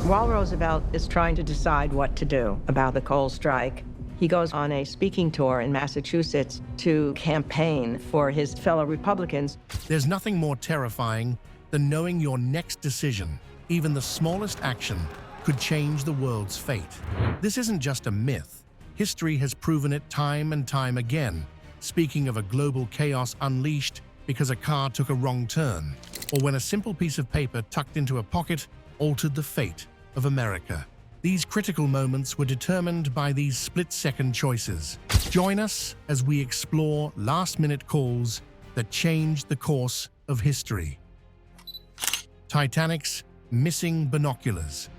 While Roosevelt is trying to decide what to do about the coal strike, he goes on a speaking tour in Massachusetts to campaign for his fellow Republicans. There's nothing more terrifying than knowing your next decision, even the smallest action, could change the world's fate. This isn't just a myth. History has proven it time and time again, speaking of a global chaos unleashed because a car took a wrong turn, or when a simple piece of paper tucked into a pocket altered the fate of America. These critical moments were determined by these split-second choices. Join us as we explore last-minute calls that changed the course of history. Titanic's missing binoculars.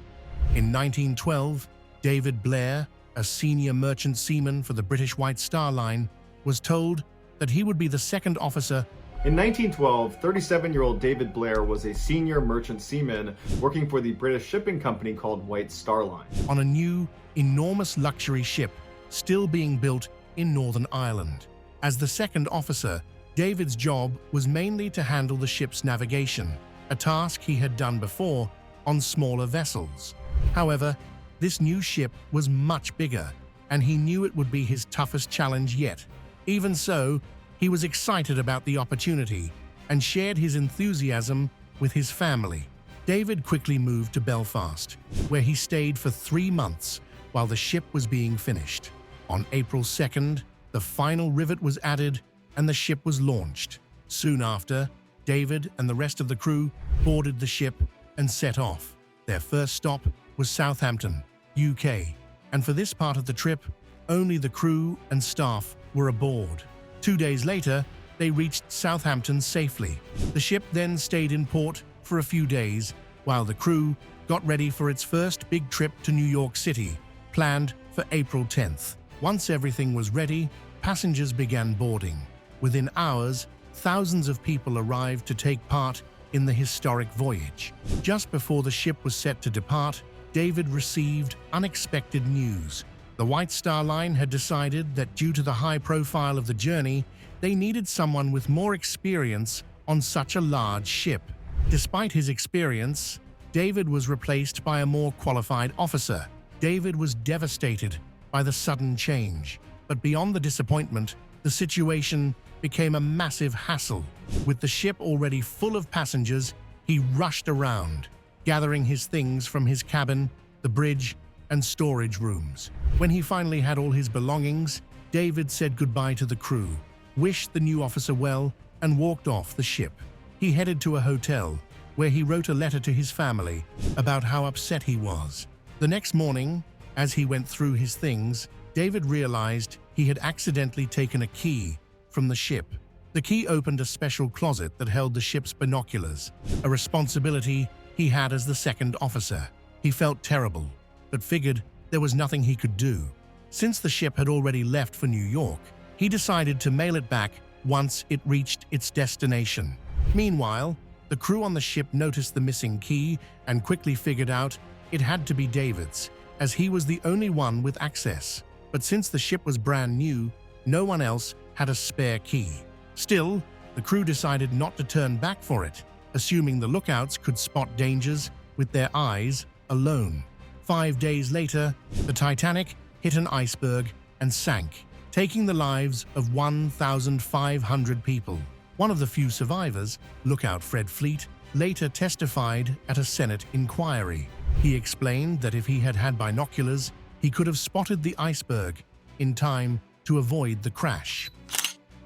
In 1912, David Blair, a senior merchant seaman for the British White Star Line, was told that he would be the second officer. In 1912, 37-year-old David Blair was a senior merchant seaman working for the British shipping company called White Star Line On a new, enormous luxury ship still being built in Northern Ireland. As the second officer, David's job was mainly to handle the ship's navigation, a task he had done before on smaller vessels. However, this new ship was much bigger, and he knew it would be his toughest challenge yet. Even so, he was excited about the opportunity and shared his enthusiasm with his family. David quickly moved to Belfast, where he stayed for 3 months while the ship was being finished. On April 2nd, the final rivet was added and the ship was launched. Soon after, David and the rest of the crew boarded the ship and set off. Their first stop was Southampton, UK, and for this part of the trip, only the crew and staff were aboard. 2 days later, they reached Southampton safely. The ship then stayed in port for a few days while the crew got ready for its first big trip to New York City, planned for April 10th. Once everything was ready, passengers began boarding. Within hours, thousands of people arrived to take part in the historic voyage. Just before the ship was set to depart, David received unexpected news. The White Star Line had decided that due to the high profile of the journey, they needed someone with more experience on such a large ship. Despite his experience, David was replaced by a more qualified officer. David was devastated by the sudden change, but beyond the disappointment, the situation became a massive hassle. With the ship already full of passengers, he rushed around, gathering his things from his cabin, the bridge, and storage rooms. When he finally had all his belongings, David said goodbye to the crew, wished the new officer well, and walked off the ship. He headed to a hotel, where he wrote a letter to his family about how upset he was. The next morning, as he went through his things, David realized he had accidentally taken a key from the ship. The key opened a special closet that held the ship's binoculars, a responsibility he had as the second officer. He felt terrible, but figured there was nothing he could do. Since the ship had already left for New York, he decided to mail it back once it reached its destination. Meanwhile, the crew on the ship noticed the missing key and quickly figured out it had to be David's, as he was the only one with access. But since the ship was brand new, no one else had a spare key. Still, the crew decided not to turn back for it, assuming the lookouts could spot dangers with their eyes alone. 5 days later, the Titanic hit an iceberg and sank, taking the lives of 1,500 people. One of the few survivors, lookout Fred Fleet, later testified at a Senate inquiry. He explained that if he had had binoculars, he could have spotted the iceberg in time to avoid the crash.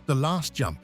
The last jump.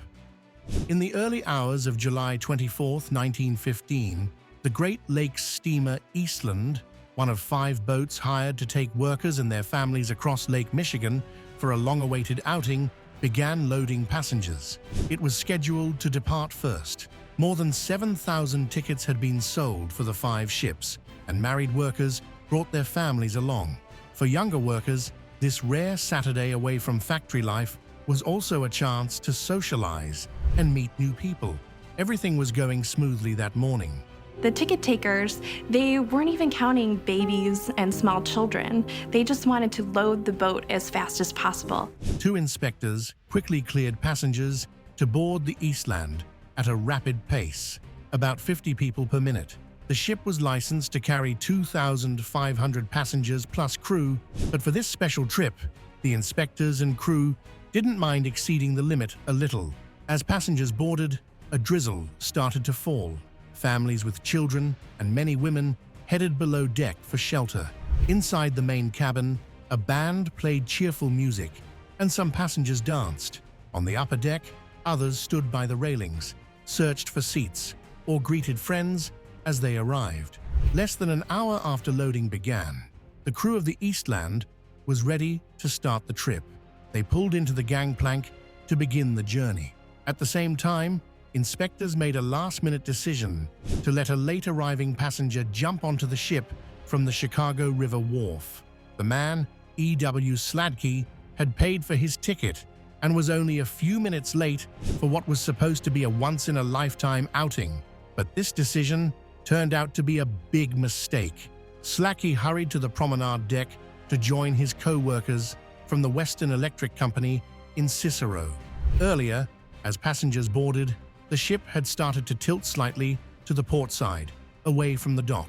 In the early hours of July 24, 1915, the Great Lakes steamer Eastland, one of 5 boats hired to take workers and their families across Lake Michigan for a long-awaited outing, began loading passengers. It was scheduled to depart first. More than 7,000 tickets had been sold for the 5 ships, and married workers brought their families along. For younger workers, this rare Saturday away from factory life was also a chance to socialize and meet new people. Everything was going smoothly that morning. The ticket takers, they weren't even counting babies and small children. They just wanted to load the boat as fast as possible. 2 inspectors quickly cleared passengers to board the Eastland at a rapid pace, about 50 people per minute. The ship was licensed to carry 2,500 passengers plus crew, but for this special trip, the inspectors and crew didn't mind exceeding the limit a little. As passengers boarded, a drizzle started to fall. Families with children and many women headed below deck for shelter. Inside the main cabin, a band played cheerful music, and some passengers danced. On the upper deck, others stood by the railings, searched for seats, or greeted friends as they arrived. Less than an hour after loading began, the crew of the Eastland was ready to start the trip. They pulled into the gangplank to begin the journey. At the same time, inspectors made a last-minute decision to let a late-arriving passenger jump onto the ship from the Chicago River Wharf. The man, E.W. Sladke, had paid for his ticket and was only a few minutes late for what was supposed to be a once-in-a-lifetime outing. But this decision turned out to be a big mistake. Sladke hurried to the promenade deck to join his co-workers from the Western Electric Company in Cicero. Earlier, as passengers boarded, the ship had started to tilt slightly to the port side, away from the dock.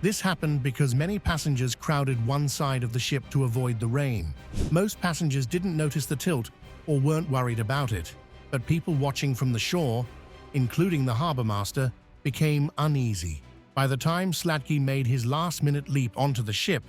This happened because many passengers crowded one side of the ship to avoid the rain. Most passengers didn't notice the tilt or weren't worried about it, but people watching from the shore, including the harbor master, became uneasy. By the time Sladke made his last-minute leap onto the ship,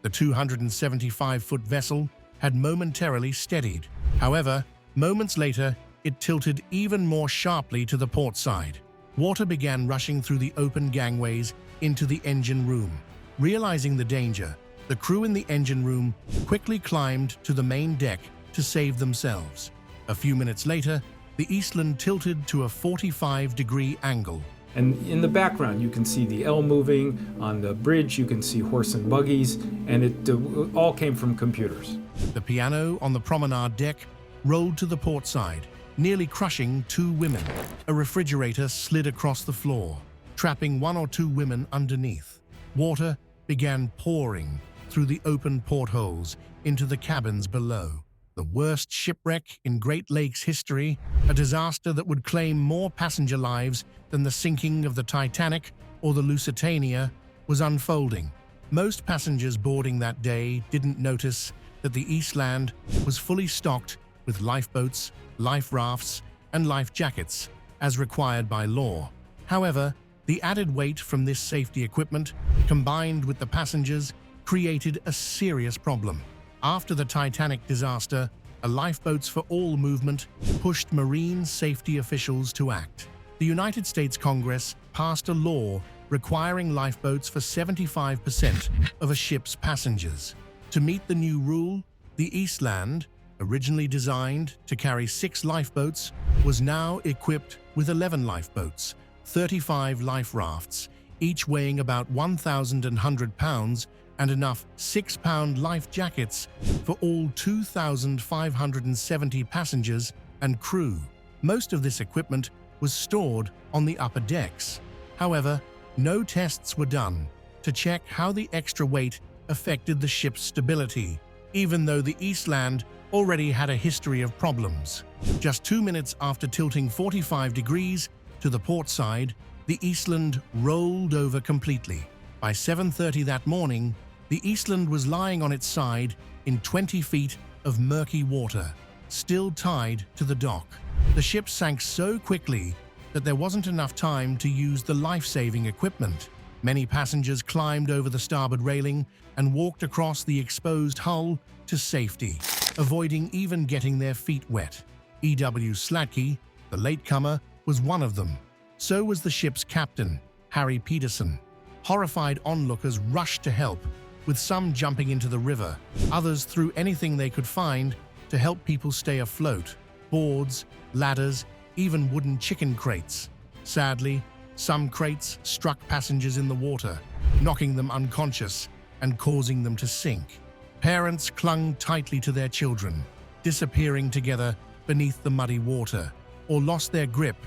the 275-foot vessel had momentarily steadied. However, moments later, it tilted even more sharply to the port side. Water began rushing through the open gangways into the engine room. Realizing the danger, the crew in the engine room quickly climbed to the main deck to save themselves. A few minutes later, the Eastland tilted to a 45-degree angle. And in the background, you can see the L moving. On the bridge, you can see horse and buggies, and it all came from computers. The piano on the promenade deck rolled to the port side, nearly crushing two women. A refrigerator slid across the floor, trapping one or two women underneath. Water began pouring through the open portholes into the cabins below. The worst shipwreck in Great Lakes history, a disaster that would claim more passenger lives than the sinking of the Titanic or the Lusitania, was unfolding. Most passengers boarding that day didn't notice that the Eastland was fully stocked with lifeboats, life rafts, and life jackets, as required by law. However, the added weight from this safety equipment, combined with the passengers, created a serious problem. After the Titanic disaster, a Lifeboats for All movement pushed marine safety officials to act. The United States Congress passed a law requiring lifeboats for 75% of a ship's passengers. To meet the new rule, the Eastland, originally designed to carry 6 lifeboats, was now equipped with 11 lifeboats, 35 life rafts, each weighing about 1,100 pounds, and enough 6-pound life jackets for all 2,570 passengers and crew. Most of this equipment was stored on the upper decks. However, no tests were done to check how the extra weight affected the ship's stability, even though the Eastland already had a history of problems. Just 2 minutes after tilting 45 degrees to the port side, the Eastland rolled over completely. By 7:30 that morning, the Eastland was lying on its side in 20 feet of murky water, still tied to the dock. The ship sank so quickly that there wasn't enough time to use the life-saving equipment. Many passengers climbed over the starboard railing and walked across the exposed hull to safety, avoiding even getting their feet wet. E.W. Sladke, the latecomer, was one of them. So was the ship's captain, Harry Peterson. Horrified onlookers rushed to help, with some jumping into the river. Others threw anything they could find to help people stay afloat: boards, ladders, even wooden chicken crates. Sadly, some crates struck passengers in the water, knocking them unconscious and causing them to sink. Parents clung tightly to their children, disappearing together beneath the muddy water, or lost their grip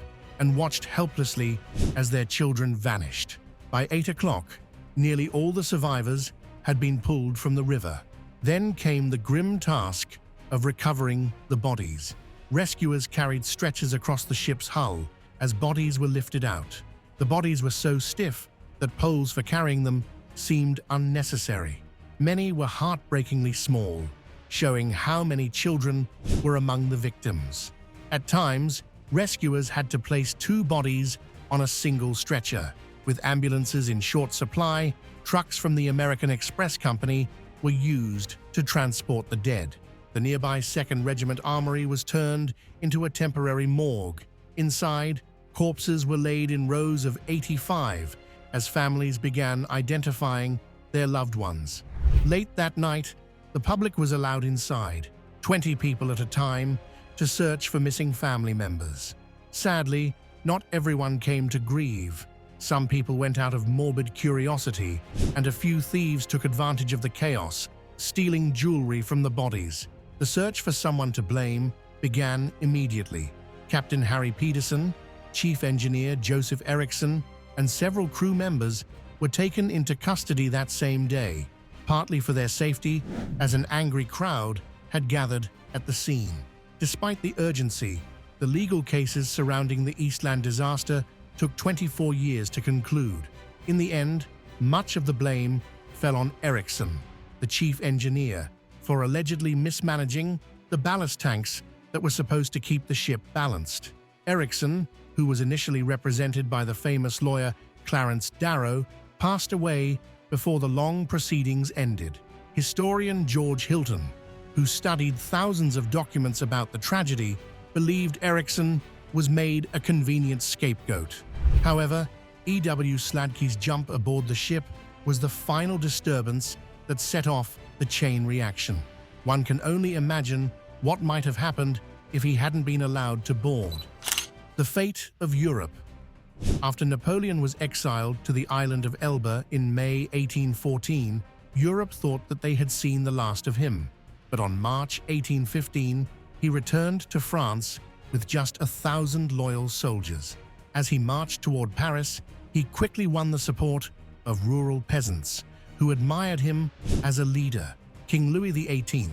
and watched helplessly as their children vanished. By 8 o'clock, nearly all the survivors had been pulled from the river. Then came the grim task of recovering the bodies. Rescuers carried stretchers across the ship's hull as bodies were lifted out. The bodies were so stiff that poles for carrying them seemed unnecessary. Many were heartbreakingly small, showing how many children were among the victims. At times, rescuers had to place 2 bodies on a single stretcher. With ambulances in short supply, trucks from the American Express Company were used to transport the dead. The nearby 2nd Regiment Armory was turned into a temporary morgue. Inside, corpses were laid in rows of 85 as families began identifying their loved ones. Late that night, the public was allowed inside, 20 people at a time, to search for missing family members. Sadly, not everyone came to grieve. Some people went out of morbid curiosity, and a few thieves took advantage of the chaos, stealing jewelry from the bodies. The search for someone to blame began immediately. Captain Harry Peterson, Chief Engineer Joseph Erickson, and several crew members were taken into custody that same day, partly for their safety, as an angry crowd had gathered at the scene. Despite the urgency, the legal cases surrounding the Eastland disaster took 24 years to conclude. In the end, much of the blame fell on Erickson, the chief engineer, for allegedly mismanaging the ballast tanks that were supposed to keep the ship balanced. Erickson, who was initially represented by the famous lawyer Clarence Darrow, passed away before the long proceedings ended. Historian George Hilton, who studied thousands of documents about the tragedy, believed Erickson was made a convenient scapegoat. However, E.W. Sladke's jump aboard the ship was the final disturbance that set off the chain reaction. One can only imagine what might have happened if he hadn't been allowed to board. The fate of Europe. After Napoleon was exiled to the island of Elba in May 1814, Europe thought that they had seen the last of him. But on March 1815, he returned to France with just 1,000 loyal soldiers. As he marched toward Paris, he quickly won the support of rural peasants who admired him as a leader. King Louis XVIII,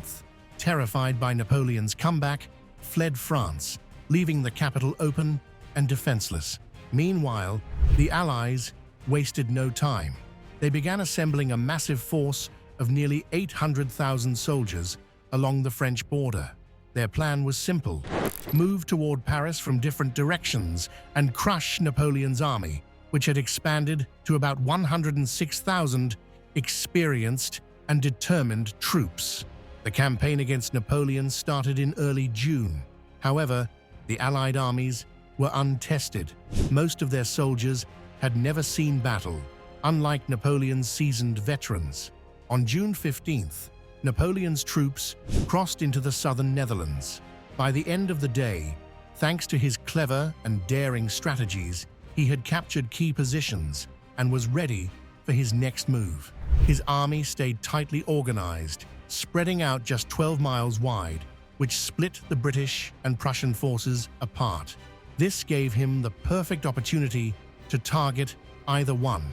terrified by Napoleon's comeback, fled France, leaving the capital open and defenseless. Meanwhile, the Allies wasted no time. They began assembling a massive force of nearly 800,000 soldiers along the French border. Their plan was simple: move toward Paris from different directions and crush Napoleon's army, which had expanded to about 106,000 experienced and determined troops. The campaign against Napoleon started in early June. However, the Allied armies were untested. Most of their soldiers had never seen battle, unlike Napoleon's seasoned veterans. On June 15th, Napoleon's troops crossed into the southern Netherlands. By the end of the day, thanks to his clever and daring strategies, he had captured key positions and was ready for his next move. His army stayed tightly organized, spreading out just 12 miles wide, which split the British and Prussian forces apart. This gave him the perfect opportunity to target either one.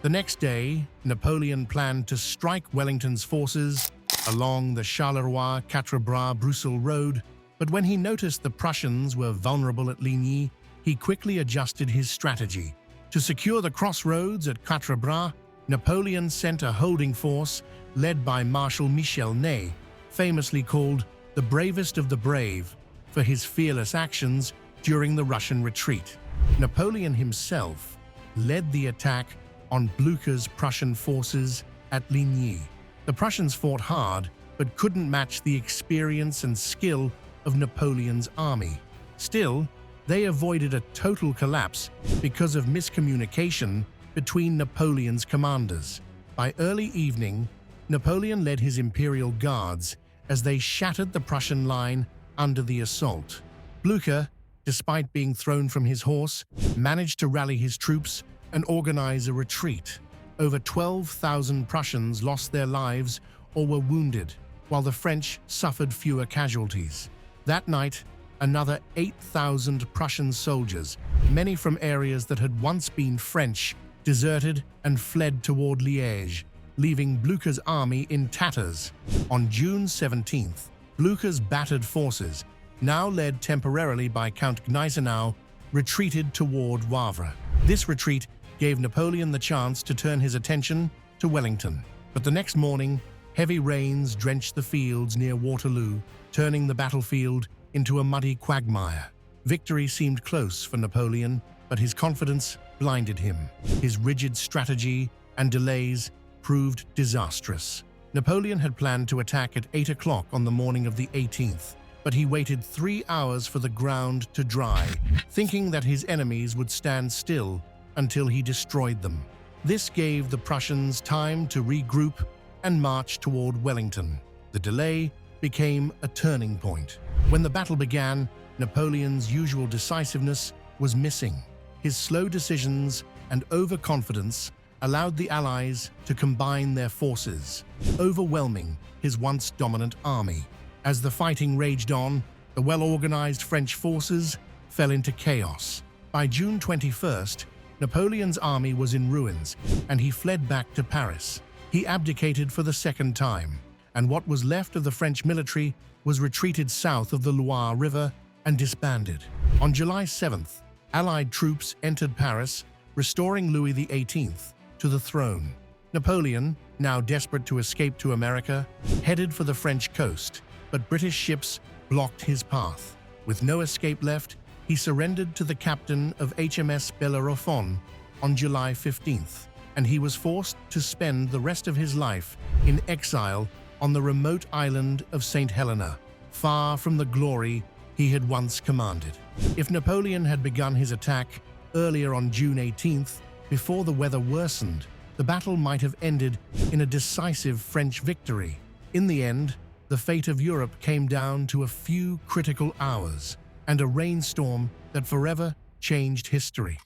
The next day, Napoleon planned to strike Wellington's forces along the Charleroi-Quatre-Bras-Bruxelles road, but when he noticed the Prussians were vulnerable at Ligny, he quickly adjusted his strategy. To secure the crossroads at Quatre-Bras, Napoleon sent a holding force led by Marshal Michel Ney, famously called the bravest of the brave for his fearless actions during the Russian retreat. Napoleon himself led the attack on Blücher's Prussian forces at Ligny. The Prussians fought hard, but couldn't match the experience and skill of Napoleon's army. Still, they avoided a total collapse because of miscommunication between Napoleon's commanders. By early evening, Napoleon led his Imperial Guards as they shattered the Prussian line under the assault. Blücher, despite being thrown from his horse, managed to rally his troops and organize a retreat. Over 12,000 Prussians lost their lives or were wounded, while the French suffered fewer casualties. That night, another 8,000 Prussian soldiers, many from areas that had once been French, deserted and fled toward Liège, leaving Blücher's army in tatters. On June 17th, Blücher's battered forces, now led temporarily by Count Gneisenau, retreated toward Wavre. This retreat gave Napoleon the chance to turn his attention to Wellington. But the next morning, heavy rains drenched the fields near Waterloo, turning the battlefield into a muddy quagmire. Victory seemed close for Napoleon, but his confidence blinded him. His rigid strategy and delays proved disastrous. Napoleon had planned to attack at 8 o'clock on the morning of the 18th, but he waited 3 hours for the ground to dry, thinking that his enemies would stand still until he destroyed them. This gave the Prussians time to regroup and march toward Wellington. The delay became a turning point. When the battle began, Napoleon's usual decisiveness was missing. His slow decisions and overconfidence allowed the Allies to combine their forces, overwhelming his once dominant army. As the fighting raged on, the well-organized French forces fell into chaos. By June 21st, Napoleon's army was in ruins, and he fled back to Paris. He abdicated for the second time, and what was left of the French military was retreated south of the Loire River and disbanded. On July 7th, Allied troops entered Paris, restoring Louis XVIII to the throne. Napoleon, now desperate to escape to America, headed for the French coast, but British ships blocked his path. With no escape left, he surrendered to the captain of HMS Bellerophon on July 15th, and he was forced to spend the rest of his life in exile on the remote island of St. Helena, far from the glory he had once commanded. If Napoleon had begun his attack earlier on June 18th, before the weather worsened, the battle might have ended in a decisive French victory. In the end, the fate of Europe came down to a few critical hours and a rainstorm that forever changed history.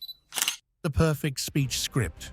The perfect speech script.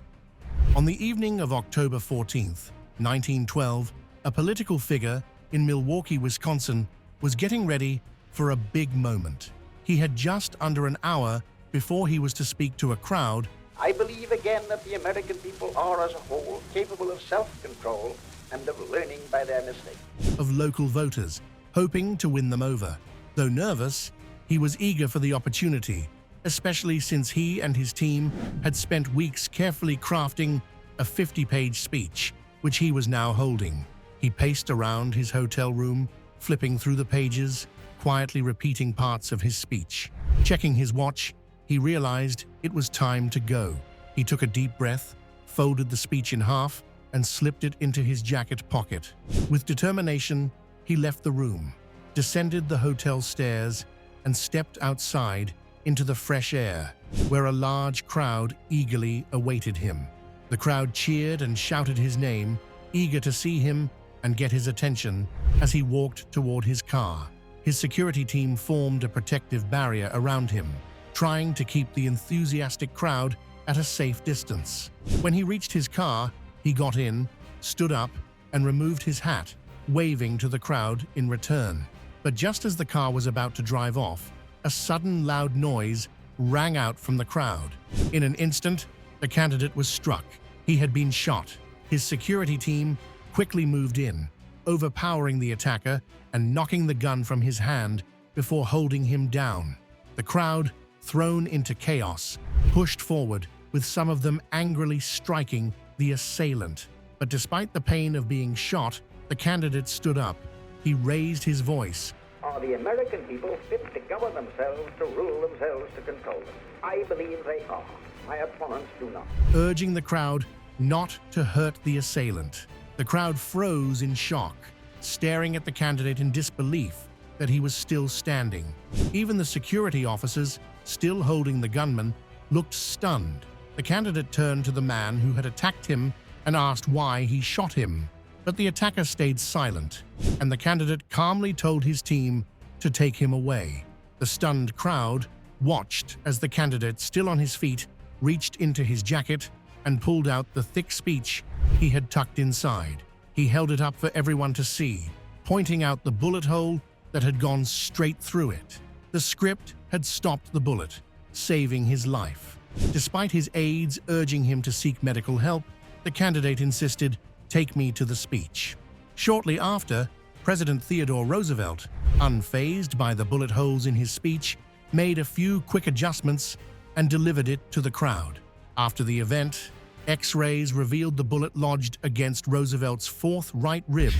On the evening of October 14th, 1912, a political figure in Milwaukee, Wisconsin, was getting ready for a big moment. He had just under an hour before he was to speak to a crowd. I believe again that the American people are as a whole capable of self-control and of learning by their mistakes. Of local voters, hoping to win them over. Though nervous, he was eager for the opportunity, especially since he and his team had spent weeks carefully crafting a 50-page speech, which he was now holding. He paced around his hotel room, flipping through the pages, quietly repeating parts of his speech. Checking his watch, he realized it was time to go. He took a deep breath, folded the speech in half, and slipped it into his jacket pocket. With determination, he left the room, descended the hotel stairs, and stepped outside into the fresh air, where a large crowd eagerly awaited him. The crowd cheered and shouted his name, eager to see him and get his attention as he walked toward his car. His security team formed a protective barrier around him, trying to keep the enthusiastic crowd at a safe distance. When he reached his car, he got in, stood up, and removed his hat, waving to the crowd in return. But just as the car was about to drive off, a sudden loud noise rang out from the crowd. In an instant, the candidate was struck. He had been shot. His security team quickly moved in, overpowering the attacker and knocking the gun from his hand before holding him down. The crowd, thrown into chaos, pushed forward, with some of them angrily striking the assailant. But despite the pain of being shot, the candidate stood up. He raised his voice. Are the American people fit to govern themselves, to rule themselves, to control them? I believe they are. My opponents do not. Urging the crowd not to hurt the assailant. The crowd froze in shock, staring at the candidate in disbelief that he was still standing. Even the security officers, still holding the gunman, looked stunned. The candidate turned to the man who had attacked him and asked why he shot him. But the attacker stayed silent, and the candidate calmly told his team to take him away. The stunned crowd watched as the candidate, still on his feet, reached into his jacket and pulled out the thick speech he had tucked inside. He held it up for everyone to see, pointing out the bullet hole that had gone straight through it. The script had stopped the bullet, saving his life. Despite his aides urging him to seek medical help, the candidate insisted, "Take me to the speech." Shortly after, President Theodore Roosevelt, unfazed by the bullet holes in his speech, made a few quick adjustments and delivered it to the crowd. After the event, X-rays revealed the bullet lodged against Roosevelt's fourth right rib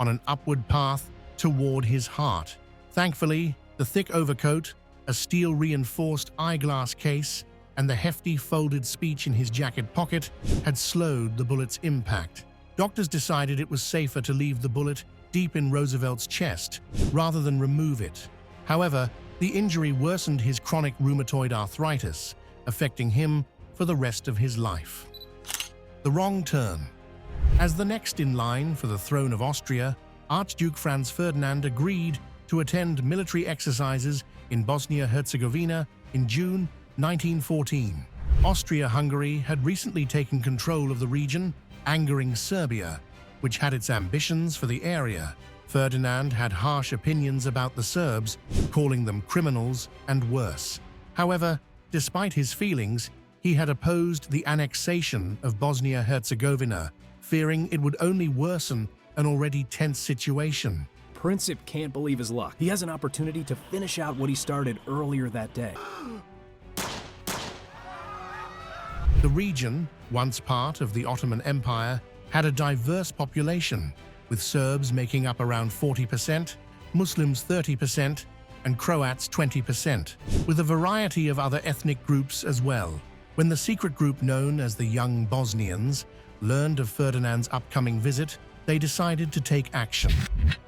on an upward path toward his heart. Thankfully, the thick overcoat, a steel-reinforced eyeglass case, and the hefty folded speech in his jacket pocket had slowed the bullet's impact. Doctors decided it was safer to leave the bullet deep in Roosevelt's chest rather than remove it. However, the injury worsened his chronic rheumatoid arthritis, affecting him for the rest of his life. The wrong turn. As the next in line for the throne of Austria, Archduke Franz Ferdinand agreed to attend military exercises in Bosnia-Herzegovina in June 1914. Austria-Hungary had recently taken control of the region, angering Serbia, which had its ambitions for the area. Ferdinand had harsh opinions about the Serbs, calling them criminals and worse. However, despite his feelings, he had opposed the annexation of Bosnia-Herzegovina, fearing it would only worsen an already tense situation. Princip can't believe his luck. He has an opportunity to finish out what he started earlier that day. The region, once part of the Ottoman Empire, had a diverse population, with Serbs making up around 40%, Muslims 30%, and Croats 20%, with a variety of other ethnic groups as well. When the secret group known as the Young Bosnians learned of Ferdinand's upcoming visit, they decided to take action.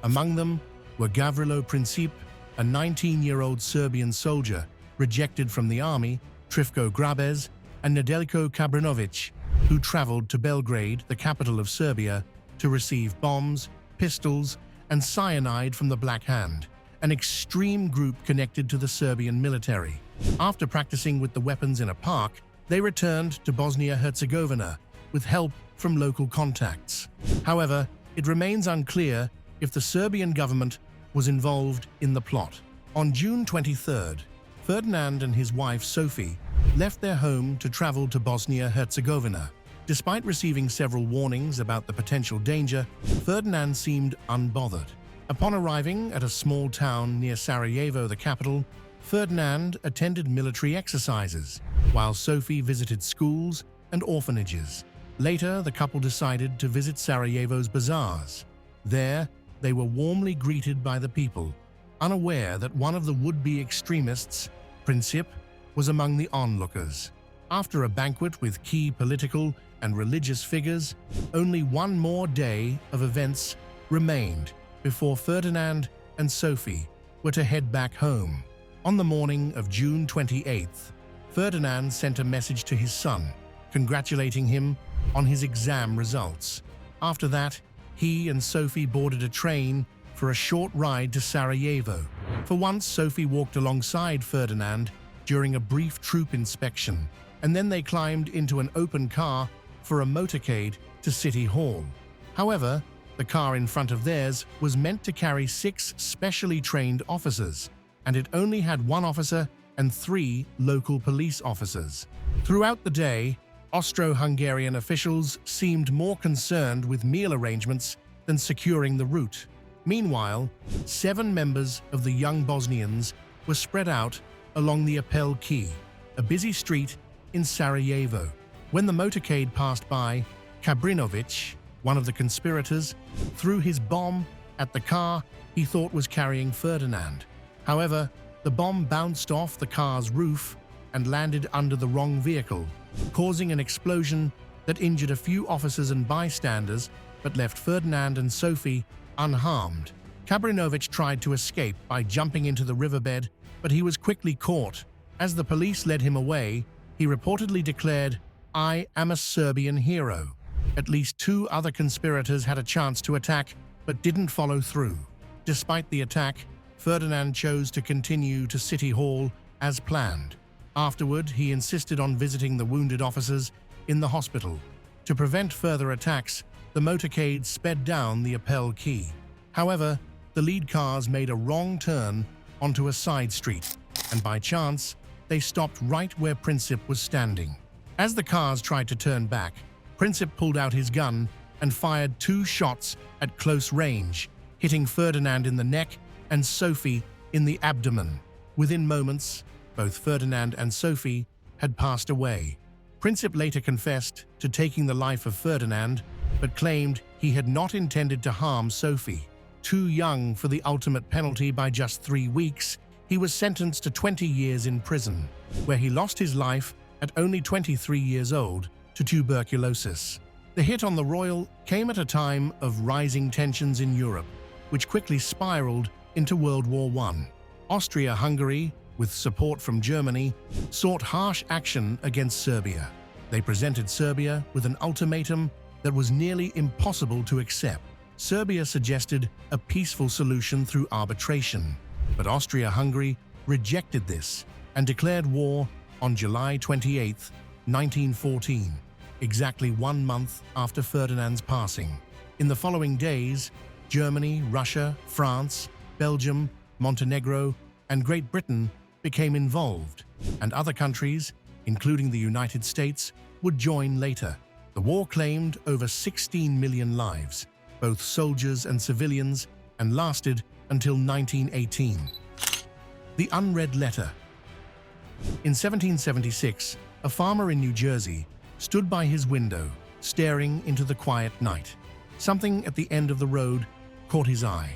Among them were Gavrilo Princip, a 19-year-old Serbian soldier rejected from the army, Trifko Grabez, and Nedeljko Kabrinovic, who traveled to Belgrade, the capital of Serbia, to receive bombs, pistols, and cyanide from the Black Hand, an extreme group connected to the Serbian military. After practicing with the weapons in a park, they returned to Bosnia-Herzegovina with help from local contacts. However, it remains unclear if the Serbian government was involved in the plot. On June 23rd, Ferdinand and his wife Sophie left their home to travel to Bosnia-Herzegovina. Despite receiving several warnings about the potential danger, Ferdinand seemed unbothered. Upon arriving at a small town near Sarajevo, the capital, Ferdinand attended military exercises, while Sophie visited schools and orphanages. Later, the couple decided to visit Sarajevo's bazaars. There, they were warmly greeted by the people, unaware that one of the would-be extremists, Princip, was among the onlookers. After a banquet with key political and religious figures, only one more day of events remained before Ferdinand and Sophie were to head back home. On the morning of June 28th, Ferdinand sent a message to his son, congratulating him on his exam results. After that, he and Sophie boarded a train for a short ride to Sarajevo. For once, Sophie walked alongside Ferdinand during a brief troop inspection, and then they climbed into an open car for a motorcade to City Hall. However, the car in front of theirs was meant to carry 6 specially trained officers, and it only had 1 officer and 3 local police officers. Throughout the day, Austro-Hungarian officials seemed more concerned with meal arrangements than securing the route. Meanwhile, 7 members of the Young Bosnians were spread out along the Apel Quay, a busy street in Sarajevo. When the motorcade passed by, Kabrinovic, one of the conspirators, threw his bomb at the car he thought was carrying Ferdinand. However, the bomb bounced off the car's roof and landed under the wrong vehicle, causing an explosion that injured a few officers and bystanders but left Ferdinand and Sophie unharmed. Kabrinovic tried to escape by jumping into the riverbed, but he was quickly caught. As the police led him away, he reportedly declared, "I am a Serbian hero." At least 2 other conspirators had a chance to attack, but didn't follow through. Despite the attack, Ferdinand chose to continue to City Hall as planned. Afterward, he insisted on visiting the wounded officers in the hospital. To prevent further attacks, the motorcade sped down the Apel Quay. However, the lead cars made a wrong turn onto a side street, and by chance, they stopped right where Princip was standing. As the cars tried to turn back, Princip pulled out his gun and fired 2 shots at close range, hitting Ferdinand in the neck and Sophie in the abdomen. Within moments, both Ferdinand and Sophie had passed away. Princip later confessed to taking the life of Ferdinand, but claimed he had not intended to harm Sophie. Too young for the ultimate penalty by just 3 weeks, he was sentenced to 20 years in prison, where he lost his life at only 23 years old to tuberculosis. The hit on the royal came at a time of rising tensions in Europe, which quickly spiraled into World War I. Austria-Hungary, with support from Germany, sought harsh action against Serbia. They presented Serbia with an ultimatum that was nearly impossible to accept. Serbia suggested a peaceful solution through arbitration, but Austria-Hungary rejected this and declared war on July 28, 1914, exactly 1 month after Ferdinand's passing. In the following days, Germany, Russia, France, Belgium, Montenegro, and Great Britain became involved, and other countries, including the United States, would join later. The war claimed over 16 million lives, both soldiers and civilians, and lasted until 1918. The unread letter. In 1776, a farmer in New Jersey stood by his window, staring into the quiet night. Something at the end of the road caught his eye.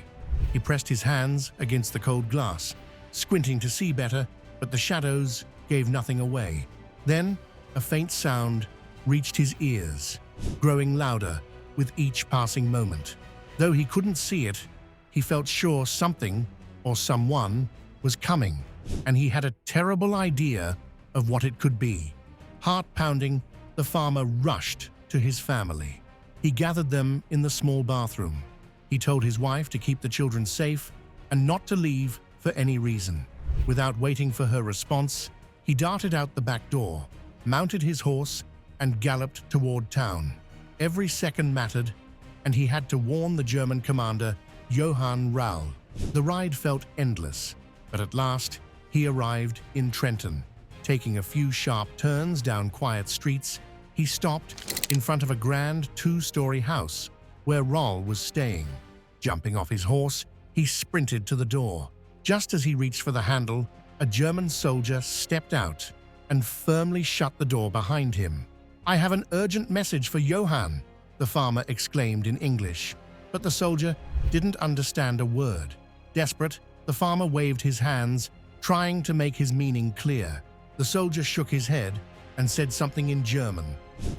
He pressed his hands against the cold glass, squinting to see better, but the shadows gave nothing away. Then, a faint sound reached his ears, growing louder with each passing moment. Though he couldn't see it, he felt sure something or someone was coming, and he had a terrible idea of what it could be. Heart-pounding, the farmer rushed to his family. He gathered them in the small bathroom. He told his wife to keep the children safe and not to leave for any reason. Without waiting for her response, he darted out the back door, mounted his horse, and galloped toward town. Every second mattered, and he had to warn the German commander, Johann Rau. The ride felt endless, but at last he arrived in Trenton. Taking a few sharp turns down quiet streets, he stopped in front of a grand 2-story house where Roll was staying. Jumping off his horse, he sprinted to the door. Just as he reached for the handle, a German soldier stepped out and firmly shut the door behind him. "I have an urgent message for Johann," the farmer exclaimed in English, but the soldier didn't understand a word. Desperate, the farmer waved his hands, trying to make his meaning clear. The soldier shook his head and said something in German,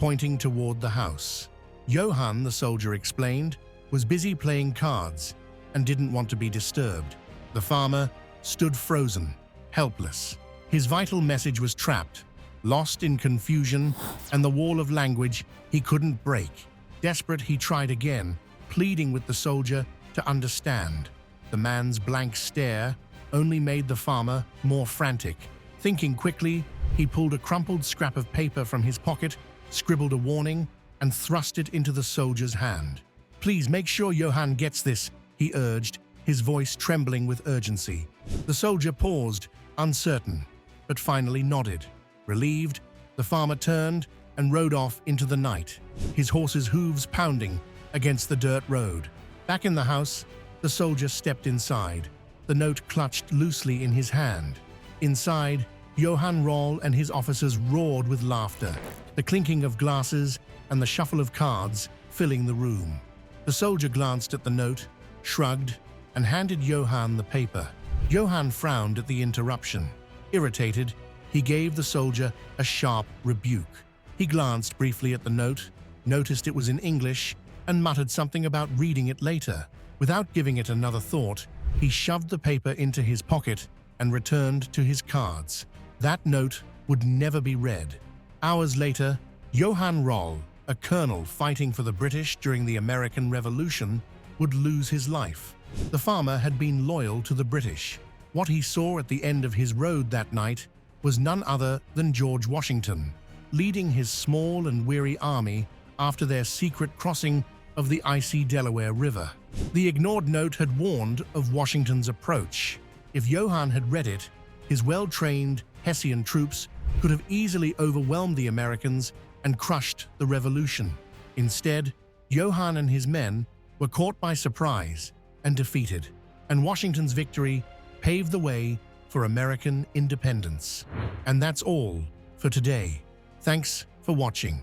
pointing toward the house. Johann, the soldier explained, was busy playing cards and didn't want to be disturbed. The farmer stood frozen, helpless. His vital message was trapped, lost in confusion and the wall of language he couldn't break. Desperate, he tried again, pleading with the soldier to understand. The man's blank stare only made the farmer more frantic. Thinking quickly, he pulled a crumpled scrap of paper from his pocket, scribbled a warning, and thrust it into the soldier's hand. "Please make sure Johann gets this," he urged, his voice trembling with urgency. The soldier paused, uncertain, but finally nodded. Relieved, the farmer turned and rode off into the night, his horse's hooves pounding against the dirt road. Back in the house, the soldier stepped inside, the note clutched loosely in his hand. Inside, Johann Roll and his officers roared with laughter, the clinking of glasses and the shuffle of cards filling the room. The soldier glanced at the note, shrugged, and handed Johann the paper. Johann frowned at the interruption. Irritated, he gave the soldier a sharp rebuke. He glanced briefly at the note, noticed it was in English, and muttered something about reading it later. Without giving it another thought, he shoved the paper into his pocket and returned to his cards. That note would never be read. Hours later, Johann Roll, a colonel fighting for the British during the American Revolution, would lose his life. The farmer had been loyal to the British. What he saw at the end of his road that night was none other than George Washington, leading his small and weary army after their secret crossing of the icy Delaware River. The ignored note had warned of Washington's approach. If Johann had read it, his well-trained Hessian troops could have easily overwhelmed the Americans and crushed the revolution. Instead, Johann and his men were caught by surprise and defeated, and Washington's victory paved the way for American independence. And that's all for today. Thanks for watching.